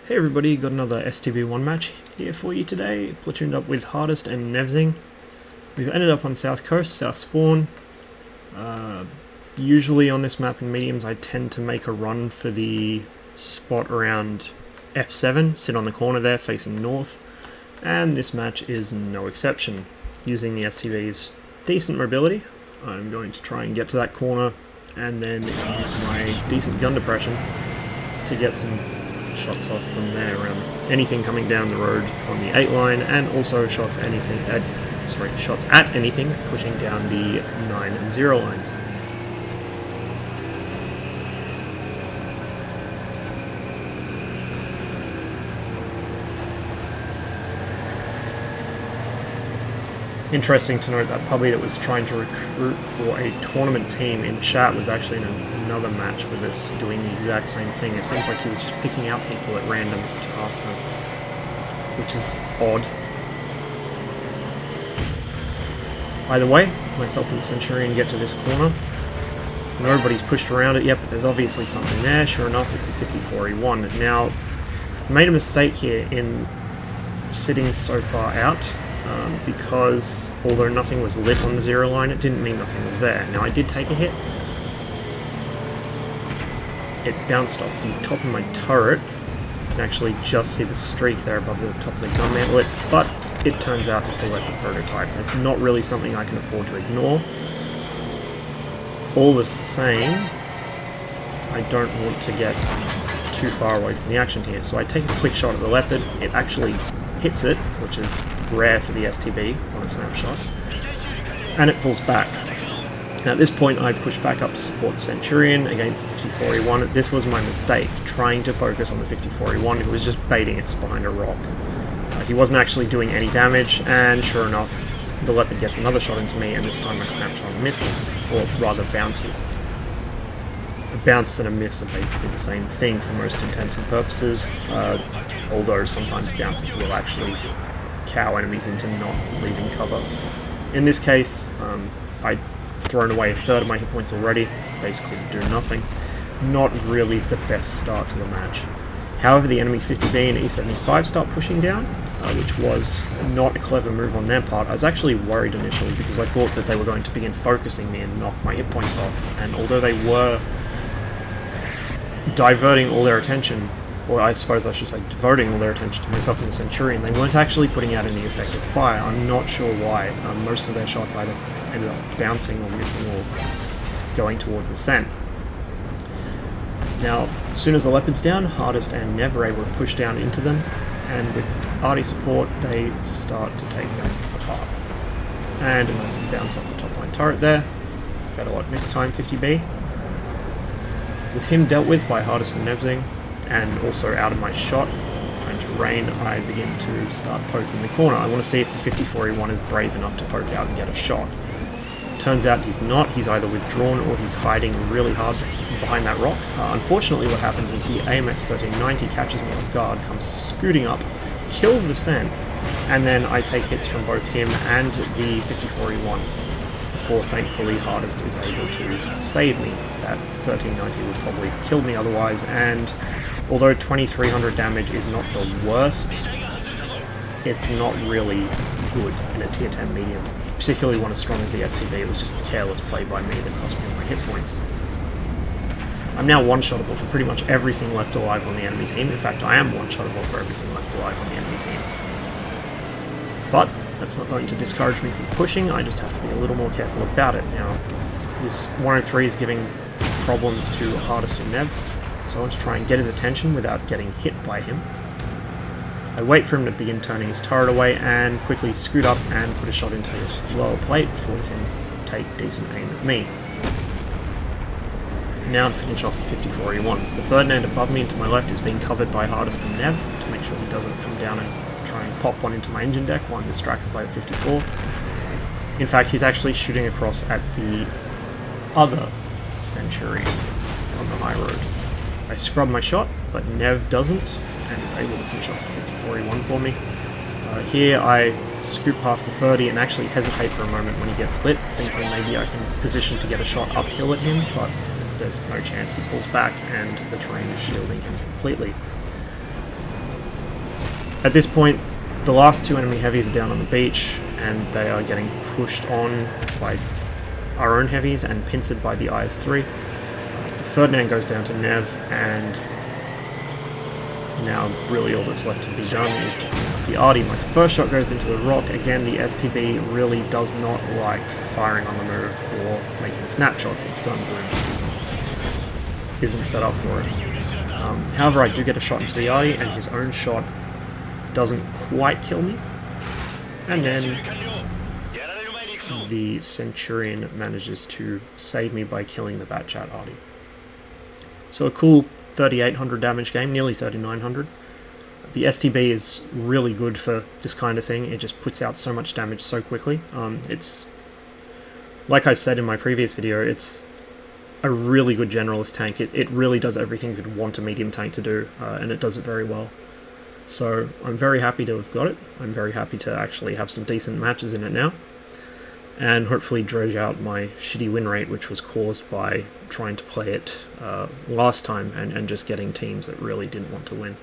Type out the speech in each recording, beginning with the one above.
Hey everybody, got another STB 1 match here for you today, platooned up with Hardest and Nevzing. We've ended up on South Coast, South Spawn. Usually on this map in mediums I tend to make a run for the spot around F7, sit on the corner there facing north, and this match is no exception. Using the STB's decent mobility, I'm going to try and get to that corner and then use my decent gun depression to get some shots off from there around anything coming down the road on the 8 line, and also shots at anything pushing down the 9 and 0 lines. Interesting to note that puppy that was trying to recruit for a tournament team in chat was actually in another match with us doing the exact same thing. It seems like he was just picking out people at random to ask them, which is odd. Either way, myself and the Centurion get to this corner. Nobody's pushed around it yet, but there's obviously something there. Sure enough, it's a 54E1. Now, I made a mistake here in sitting so far out. Because although nothing was lit on the 0 line, it didn't mean nothing was there. Now I did take a hit. It bounced off the top of my turret. You can actually just see the streak there above the top of the gun mantlet, but it turns out it's a Leopard prototype. It's not really something I can afford to ignore. All the same, I don't want to get too far away from the action here, so I take a quick shot at the Leopard. It actually hits it, which is rare for the STB on a snapshot, and it pulls back. Now at this point I push back up to support the Centurion against the 54E1. This was my mistake, trying to focus on the 54E1 who was just baiting it behind a rock. He wasn't actually doing any damage, and sure enough the Leopard gets another shot into me, and this time my snapshot misses, or rather bounces. A bounce and a miss are basically the same thing for most intents and purposes, although sometimes bounces will actually cow enemies into not leaving cover. In this case, I'd thrown away a third of my hit points already, basically to do nothing. Not really the best start to the match. However, the enemy 50B and E75 start pushing down, which was not a clever move on their part. I was actually worried initially because I thought that they were going to begin focusing me and knock my hit points off, and although they were diverting all their attention, or I suppose I should say devoting all their attention to myself and the Centurion, they weren't actually putting out any effective fire. I'm not sure why. Most of their shots either ended up bouncing or missing or going towards the scent. Now, as soon as the Leopard's down, Hardest and Nev are able to push down into them, and with arty support, they start to take them apart. And a nice bounce off the top line turret there. Better luck next time, 50B. With him dealt with by Hardest and Nevzing, and also out of my shot, trying to rain, I begin to start poking the corner. I want to see if the 54E1 is brave enough to poke out and get a shot. Turns out he's not. He's either withdrawn or he's hiding really hard behind that rock. Unfortunately, what happens is the AMX 1390 catches me off guard, comes scooting up, kills the Sen, and then I take hits from both him and the 54E1 before thankfully Hardest is able to save me. That 1390 would probably have killed me otherwise, and although 2300 damage is not the worst, it's not really good in a tier 10 medium, particularly one as strong as the STB. It was just a careless play by me that cost me all my hit points. I'm now one-shottable for pretty much everything left alive on the enemy team. In fact, I am one-shottable for everything left alive on the enemy team. But that's not going to discourage me from pushing. I just have to be a little more careful about it. Now, this 103 is giving problems to Hardest and Nev, so I want to try and get his attention without getting hit by him. I wait for him to begin turning his turret away and quickly scoot up and put a shot into his lower plate before he can take decent aim at me. Now to finish off the 54E1. The Ferdinand above me and to my left is being covered by Hardest and Nev to make sure he doesn't come down and try and pop one into my engine deck while I'm distracted by the 54. In fact, he's actually shooting across at the other Centurion on the high road. I scrub my shot, but Nev doesn't, and is able to finish off 54E1 for me. Here I scoot past the 30 and actually hesitate for a moment when he gets lit, thinking maybe I can position to get a shot uphill at him, but there's no chance. He pulls back and the terrain is shielding him completely. At this point, the last 2 enemy heavies are down on the beach, and they are getting pushed on by our own heavies and pincered by the IS-3. The Ferdinand goes down to Nev, and now really all that's left to be done is to clean up the Arty. My first shot goes into the rock. Again, the STB really does not like firing on the move or making snapshots. Its gun boom just isn't set up for it. However, I do get a shot into the Arty, and his own shot doesn't quite kill me. And then the Centurion manages to save me by killing the Batchat Arty. So a cool 3,800 damage game, nearly 3,900. The STB is really good for this kind of thing. It just puts out so much damage so quickly. It's, like I said in my previous video, it's a really good generalist tank. It really does everything you'd want a medium tank to do, and it does it very well. So I'm very happy to have got it. I'm very happy to actually have some decent matches in it now, and hopefully dredge out my shitty win rate, which was caused by trying to play it last time and just getting teams that really didn't want to win.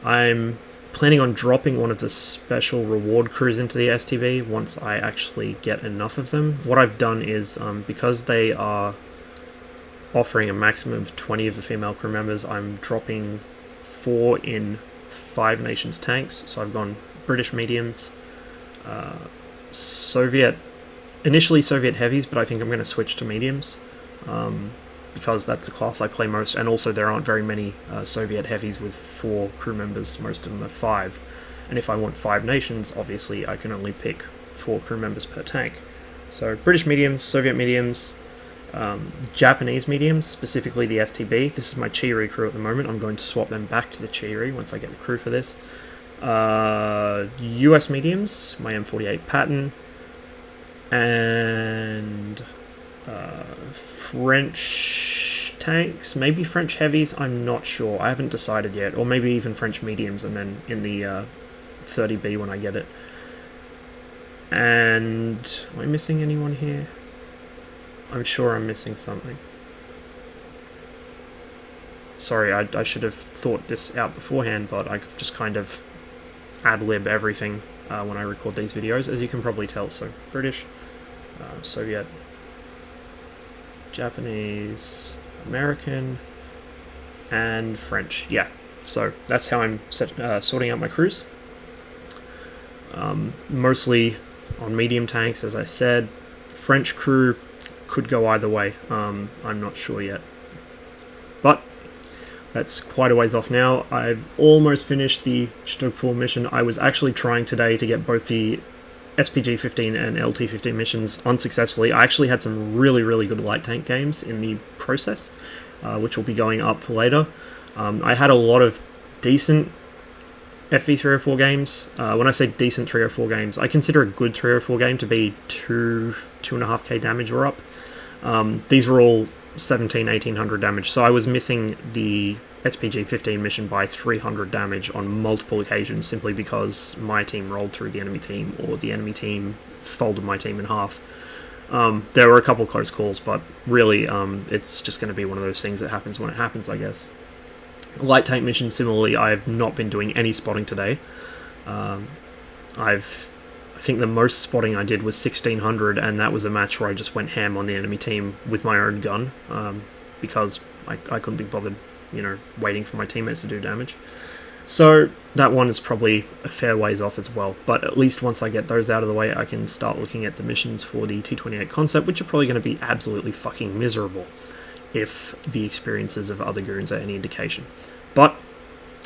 I'm planning on dropping one of the special reward crews into the STB once I actually get enough of them. What I've done is, because they are offering a maximum of 20 of the female crew members, I'm dropping 4 in 5 nations tanks. So I've gone British mediums, initially Soviet heavies, but I think I'm going to switch to mediums, because that's the class I play most, and also there aren't very many Soviet heavies with 4 crew members. Most of them are 5, and if I want 5 nations, obviously I can only pick 4 crew members per tank. So British mediums, Soviet mediums, Japanese mediums, specifically the STB. This is my Chiiri crew at the moment. I'm going to swap them back to the Chiiri once I get the crew for this. US mediums, my M48 Patton, and French tanks, maybe French heavies, I'm not sure, I haven't decided yet, or maybe even French mediums, and then in the 30B when I get it. And am I missing anyone here? I'm sure I'm missing something. Sorry, I should have thought this out beforehand, but I just kind of ad-lib everything when I record these videos, as you can probably tell. So British, Soviet, Japanese, American, and French. Yeah, so that's how I'm sorting out my crews. Mostly on medium tanks, as I said. French crew could go either way. I'm not sure yet. But that's quite a ways off now. I've almost finished the Stugfall mission. I was actually trying today to get both the SPG-15 and LT-15 missions unsuccessfully. I actually had some really, really good light tank games in the process, which will be going up later. I had a lot of decent FV304 games. When I say decent 304 games, I consider a good 304 game to be 2.5k damage or up. These were all 1800 damage, so I was missing the SPG-15 mission by 300 damage on multiple occasions simply because my team rolled through the enemy team, or the enemy team folded my team in half. There were a couple close calls, but really it's just going to be one of those things that happens when it happens, I guess. Light tank missions, similarly, I've not been doing any spotting today. I think the most spotting I did was 1600, and that was a match where I just went ham on the enemy team with my own gun, because I couldn't be bothered, waiting for my teammates to do damage. So that one is probably a fair ways off as well, but at least once I get those out of the way, I can start looking at the missions for the T28 concept, which are probably going to be absolutely fucking miserable if the experiences of other goons are any indication. But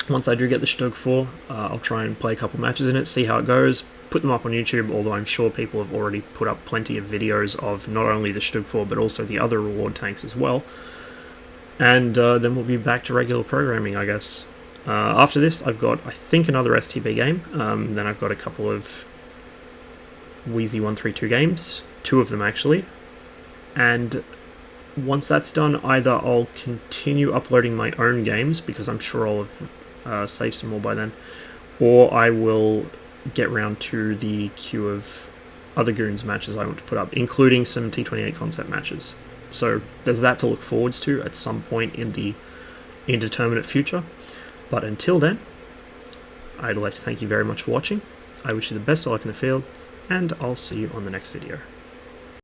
once I do get the Stug 4, I'll try and play a couple matches in it, see how it goes, put them up on YouTube, although I'm sure people have already put up plenty of videos of not only the Stug 4 but also the other reward tanks as well. And then we'll be back to regular programming, I guess. After this, I've got, I think, another STB game. Then I've got a couple of Wheezy 132 games, 2 of them actually. And once that's done, either I'll continue uploading my own games, because I'm sure I'll have saved some more by then, or I will get round to the queue of other Goons matches I want to put up, including some T28 concept matches. So there's that to look forwards to at some point in the indeterminate future. But until then, I'd like to thank you very much for watching. I wish you the best of luck in the field, and I'll see you on the next video.